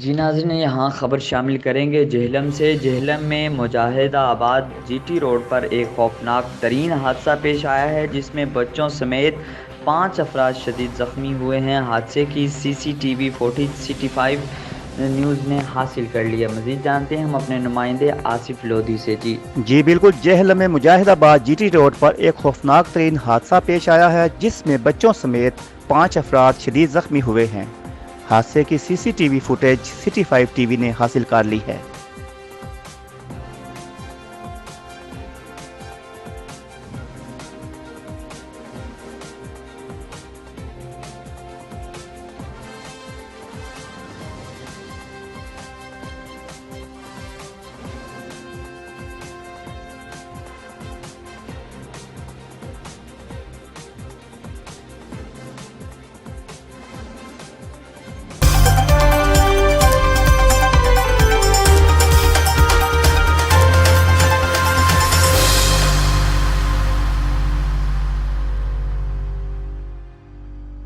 जी नाज़रीन, यहाँ ख़बर शामिल करेंगे जेहलम से। जेहलम में मुजाहिदाबाद जीटी रोड पर एक खौफनाक तरीन हादसा पेश आया है, जिसमें बच्चों समेत 5 अफराद शदीद ज़ख्मी हुए हैं। हादसे की सीसीटीवी फुटेज सिटी 5 न्यूज़ ने हासिल कर लिया। मज़ीद जानते हैं हम अपने नुमाइंदे आसिफ लोधी से। जी जी बिल्कुल, जेहलम में मुजाहिदाबाद जीटी रोड पर एक खौफनाक तरीन हादसा पेश आया है, जिसमें बच्चों समेत 5 अफराद शदीद जख्मी हुए हैं। हादसे की सीसीटीवी फुटेज सिटी 5 टीवी ने हासिल कर ली है।